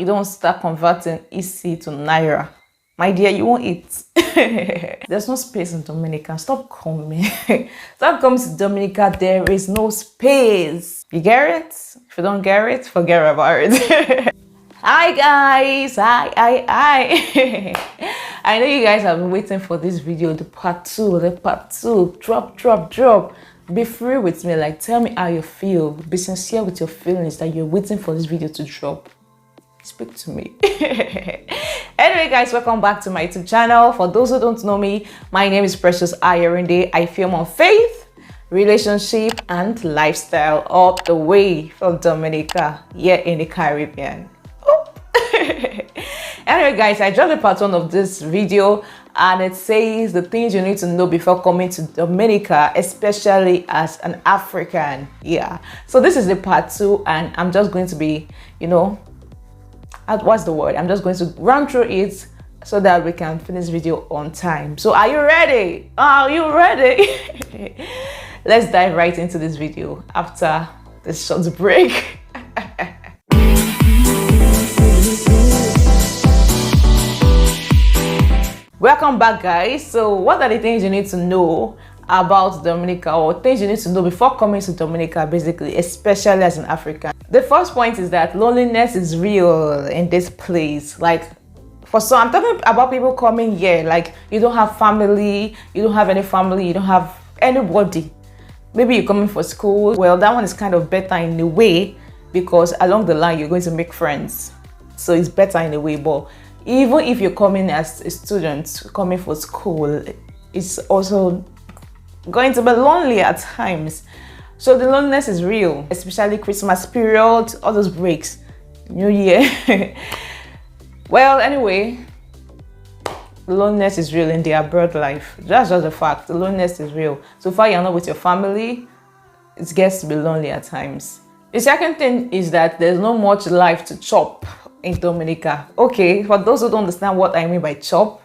you don't start converting EC to Naira, my dear, you won't eat. There's no space in Dominica. Stop coming. Stop coming to Dominica. There is no space. You get it? If you don't get it, forget about it. Hi guys. Hi. I know you guys have been waiting for this video, the part two. Drop. Be free with me. Like, tell me how you feel. Be sincere with your feelings that you're waiting for this video to drop. Speak to me. Anyway guys, welcome back to my YouTube channel. For those who don't know me, my name is Precious Ayorinde. I film on faith, relationship and lifestyle all the way from Dominica, here in the Caribbean. Anyway guys, I dropped a part one of this video and it says the things you need to know before coming to Dominica, especially as an African. Yeah, so this is the part two and I'm just going to be, what's the word? I'm just going to run through it so that we can finish this video on time. So are you ready? Are you ready? Let's dive right into this video after this short break. Welcome back guys. So what are the things you need to know about Dominica, or things you need to know before coming to Dominica, basically, especially as an African? The first point is that loneliness is real in this place. Like, for some, I'm talking about people coming here, like you don't have family, you don't have any family, you don't have anybody. Maybe you're coming for school. Well, that one is kind of better in a way because along the line you're going to make friends, so it's better in a way. But even if you're coming as a student, coming for school, it's also going to be lonely at times. So the loneliness is real, especially Christmas period, all those breaks, New Year. Well, anyway, the loneliness is real in the abroad life. That's just a fact. The loneliness is real. So far you're not with your family, it gets to be lonely at times. The second thing is that there's not much life to chop in Dominica. Okay, for those who don't understand what I mean by chop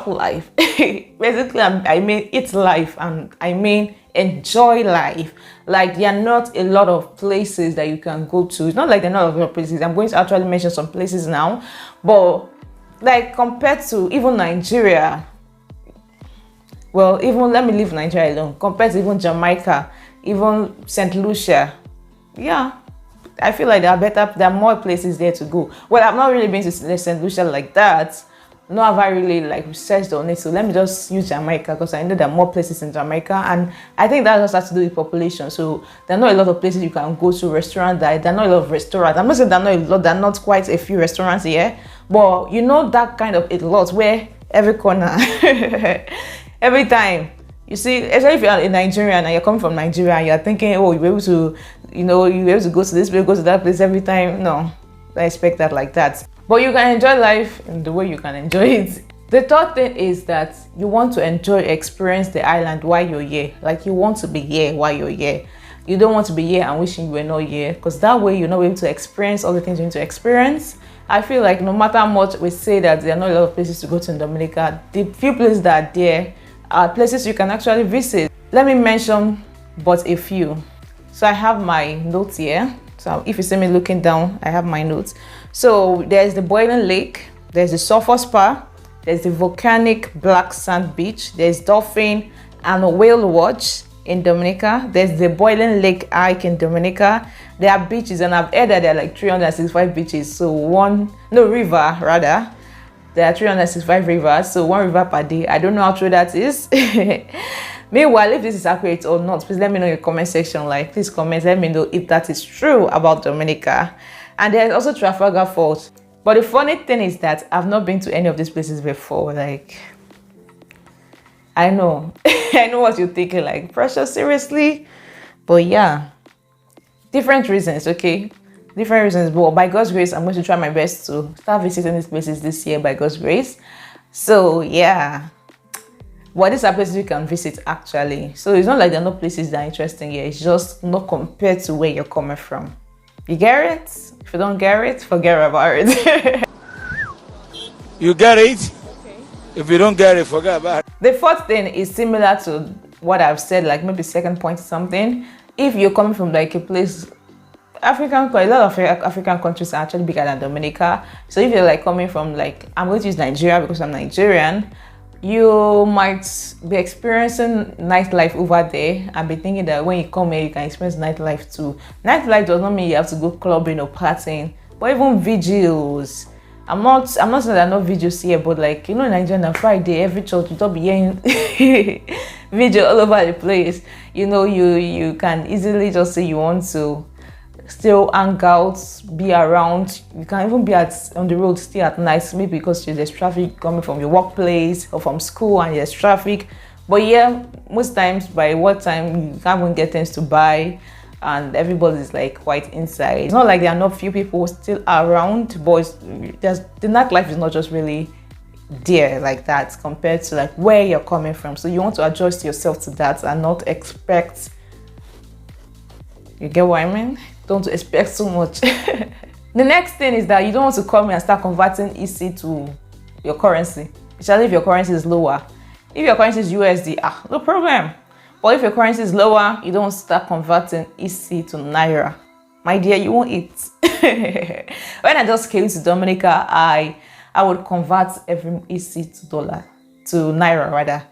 life. Basically, I mean eat life and I mean enjoy life. Like, there are not a lot of places that you can go to. It's not like there are not a lot of places. I'm going to actually mention some places now, but like compared to even Nigeria, well, even let me leave Nigeria alone. Compared to even Jamaica, even St. Lucia, yeah, I feel like there are more places there to go. Well, I've not really been to St. Lucia like that. Nor have I really like researched on it. So let me just use Jamaica because I know there are more places in Jamaica, and I think that just has to do with population. So there are not a lot of places you can go to, restaurant. There are not a lot of restaurants. I'm not saying there are not a lot. There are not quite a few restaurants here, but you know that kind of a lot where every corner, every time. You see, especially if you're a Nigerian and you're coming from Nigeria and you're thinking, oh, you're able to, you're able to go to this place, go to that place every time. No, I expect that like that. But you can enjoy life in the way you can enjoy it. The third thing is that you want to experience the island while you're here. Like, you want to be here while you're here. You don't want to be here and wishing you were not here, because that way you're not able to experience all the things you need to experience. I feel like no matter how much we say that there are not a lot of places to go to in Dominica, the few places that are there are places you can actually visit. Let me mention but a few. So I have my notes here. So if you see me looking down, I have my notes. So there's the Boiling Lake, there's the Sulphur Spa, there's the volcanic black sand beach, there's dolphin and whale watch in Dominica, there's the Boiling Lake hike in Dominica. There are beaches, and I've heard that there are like 365 beaches. So river rather. There are 365 rivers, so one river per day. I don't know how true that is. Meanwhile, if this is accurate or not, please let me know in the comment section. Like, please comment, let me know if that is true about Dominica. And there's also Trafalgar Falls. But the funny thing is that I've not been to any of these places before. Like, I know. I know what you're thinking, like, Precious, seriously? But yeah, different reasons, okay? Different reasons. But by God's grace, I'm going to try my best to start visiting these places this year by God's grace. So yeah. But these are places you can visit actually. So it's not like there are no places that are interesting here. It's just not compared to where you're coming from. You get it? If you don't get it, forget about it. You get it? Okay. If you don't get it, forget about it. The fourth thing is similar to what I've said, like maybe second point or something. If you're coming from like a place, A lot of African countries are actually bigger than Dominica. So if you're like coming from like, I'm going to use Nigeria because I'm Nigerian, you might be experiencing nightlife over there and be thinking that when you come here, you can experience nightlife too. Nightlife does not mean you have to go clubbing or partying, but even vigils. I'm not saying there are no videos here, but like, you know, in Nigeria on Friday, every church you don't be hearing video all over the place. You know, you can easily just say you want to still hang out, be around. You can even be on the road still at night, maybe because there's traffic coming from your workplace or from school and there's traffic. But yeah, most times by what time you can't even get things to buy, and everybody's like quite inside. It's not like there are not few people still around, but the nightlife is not just really there like that compared to like where you're coming from. So you want to adjust yourself to that and not expect, you get what I mean? Don't expect too much. The next thing is that you don't want to come in and start converting EC to your currency, especially if your currency is lower. If your currency is USD, no problem. But if your currency is lower, you don't start converting EC to Naira. My dear, you won't eat. When I just came to Dominica, I would convert every EC to Naira rather.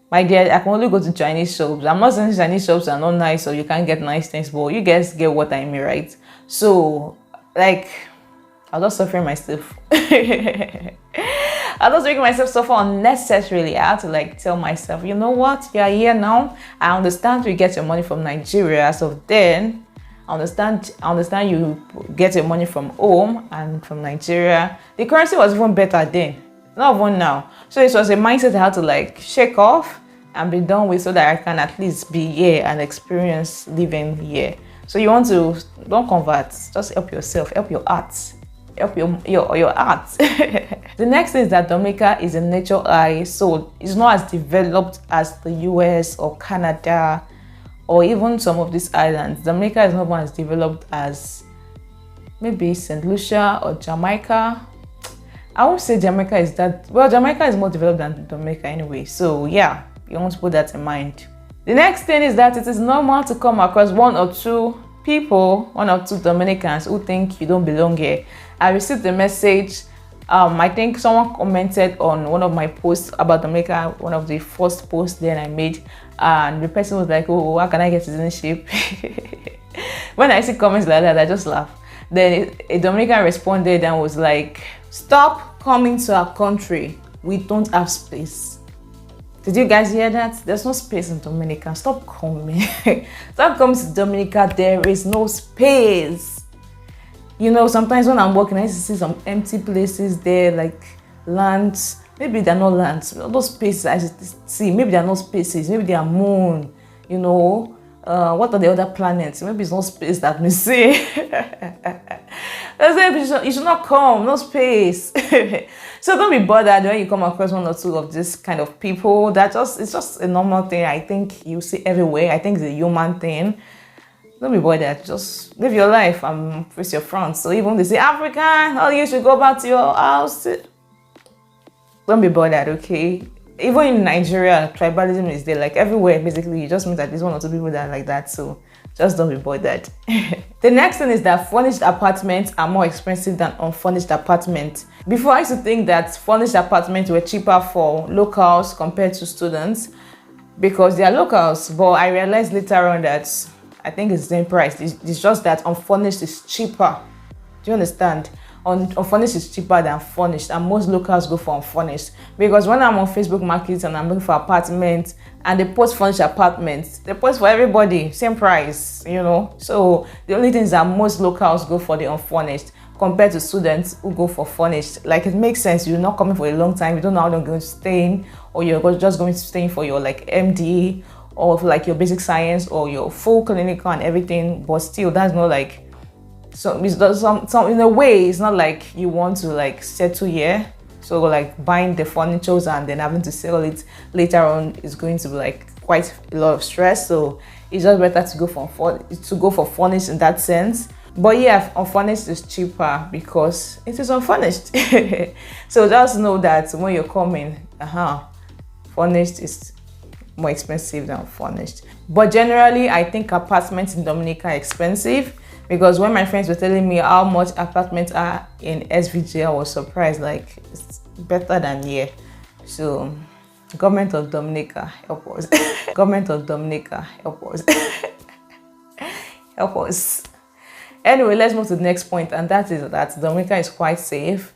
My dear, I can only go to Chinese shops. I'm not saying Chinese shops are not nice or you can't get nice things, but you guys get what I mean, right? So, like, I was just suffering myself. I was making myself suffer unnecessarily. I had to like tell myself, you know what? You are here now. I understand you get your money from Nigeria. So then, I understand you get your money from home and from Nigeria. The currency was even better then, not even now. So it was a mindset I had to like shake off and be done with, so that I can at least be here and experience living here. So you want to, don't convert, just help yourself, help your art, help your art. The next thing is that Dominica is a nature eye, so it's not as developed as the US or Canada or even some of these islands. Dominica is not as developed as maybe St. Lucia or Jamaica. I won't say Jamaica is that, well, Jamaica is more developed than Dominica anyway. So yeah, you want to put that in mind. The next thing is that it is normal to come across one or two Dominicans who think you don't belong here. I received the message. I think someone commented on one of my posts about Dominica, one of the first posts then I made, and the person was like, oh, how can I get citizenship? When I see comments like that, I just laugh. Then a Dominican responded and was like, stop coming to our country. We don't have space. Did you guys hear that? There's no space in Dominica. Stop coming. Stop coming to Dominica. There is no space. You know, sometimes when I'm walking, I used to see some empty places there, like lands. Maybe they're not lands. Those spaces I see, maybe they're not spaces. Maybe they are moon. You know, what are the other planets? Maybe it's not space that we see. You should not come. No space. So don't be bothered when you come across one or two of this kind of people. It's just a normal thing. I think you see everywhere. I think it's a human thing. Don't be bothered. Just live your life and face your front. So even they say African, oh, you should go back to your house. Don't be bothered, okay? Even in Nigeria, tribalism is there. Like everywhere, basically, you just meet at least one or two people that are like that. So just don't be bothered. The next thing is that furnished apartments are more expensive than unfurnished apartments. Before, I used to think that furnished apartments were cheaper for locals compared to students because they are locals. But I realized later on that I think it's the same price. It's just that unfurnished is cheaper. Do you understand? Unfurnished is cheaper than furnished, and most locals go for unfurnished. Because when I'm on Facebook Market and I'm looking for apartments and they post furnished apartments, they post for everybody, same price, you know. So the only thing is that most locals go for the unfurnished compared to students who go for furnished. Like, it makes sense. You're not coming for a long time. You don't know how long you're going to stay in, or you're just going to stay in for your like MD or for like your basic science or your full clinical and everything. But still, that's not like, so in a way, it's not like you want to like settle here. So like buying the furniture and then having to sell it later on is going to be like quite a lot of stress. So it's just better to go for furnished in that sense. But yeah, unfurnished is cheaper because it is unfurnished. So just know that when you're coming, furnished is more expensive than furnished. But generally, I think apartments in Dominica are expensive Because when my friends were telling me how much apartments are in SVG, I was surprised, like it's better than here. So government of Dominica, help us. Government of Dominica, help us. Help us. Anyway, let's move to the next point, and that is that Dominica is quite safe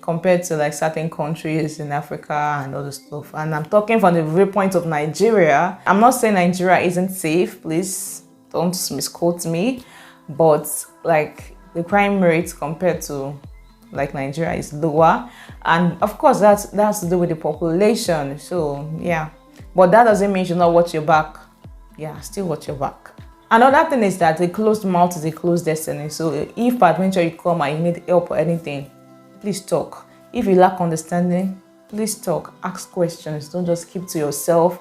compared to like certain countries in Africa and other stuff. And I'm talking from the viewpoint of Nigeria. I'm not saying Nigeria isn't safe, please don't misquote me, but like the crime rate compared to like Nigeria is lower, and of course that has to do with the population. So yeah, but that doesn't mean you should not watch your back. Yeah, still watch your back. Another thing is that a closed mouth is a closed destiny. So if per adventure you come and you need help or anything, please talk. If you lack understanding, please talk. Ask questions. Don't just keep to yourself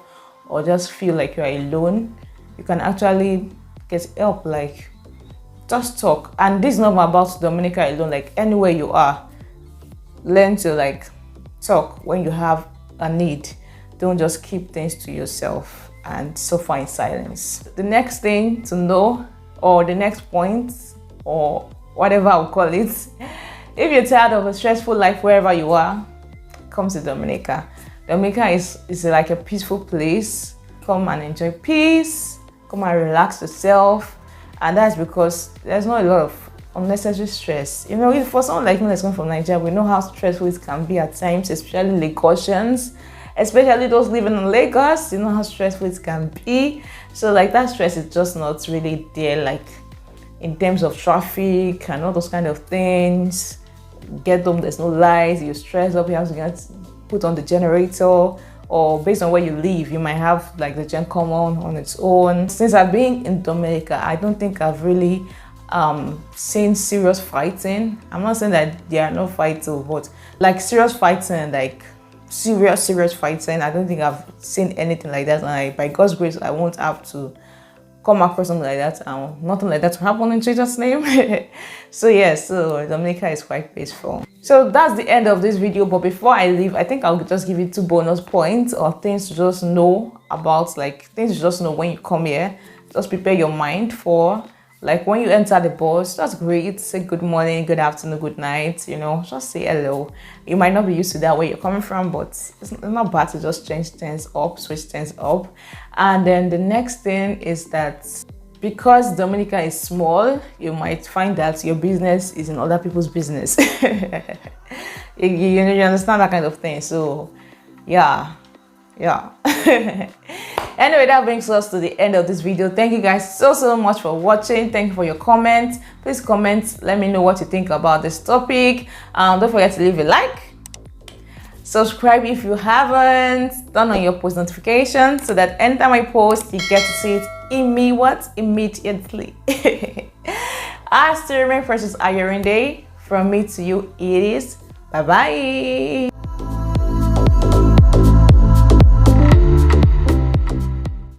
or just feel like you're alone. You can actually get help. Like, just talk. And this is not about Dominica alone. Like, anywhere you are, learn to like talk when you have a need. Don't just keep things to yourself and suffer in silence. The next thing to know, or the next point, or whatever I'll call it, if you're tired of a stressful life wherever you are, come to Dominica. Dominica is like a peaceful place. Come and enjoy peace. Come and relax yourself. And that's because there's not a lot of unnecessary stress. You know, for someone like me that's coming from Nigeria, we know how stressful it can be at times, especially Lagosians. Especially those living in Lagos, you know how stressful it can be. So like that stress is just not really there, like in terms of traffic and all those kind of things. Get home, there's no lights, you're stressed up, you have to get put on the generator, or based on where you live, you might have like the gen come on its own. Since I've been in Dominica, I don't think I've really seen serious fighting. I'm not saying that there are no fights, but like serious fighting, like serious fighting, I don't think I've seen anything like that, and by God's grace I won't have to come across something like that, and nothing like that to happen in Jesus' name. So yeah, so Dominica is quite peaceful. So that's the end of this video, but before I leave, I think I'll just give you 2 bonus points or things to just know about, like things to just know when you come here. Just prepare your mind for, like when you enter the bus, just greet, say good morning, good afternoon, good night, you know, just say hello. You might not be used to that where you're coming from, but it's not bad to just change things up, switch things up. And then the next thing is that because Dominica is small, you might find that your business is in other people's business. you understand that kind of thing. So yeah. Anyway, that brings us to the end of this video. Thank you guys so much for watching. Thank you for your comments. Please comment, let me know what you think about this topic. Don't forget to leave a like, subscribe if you haven't, turn on your post notifications so that anytime I post you get to see it immediately. I still remain Precious Ayorinde. From me to you it is bye bye.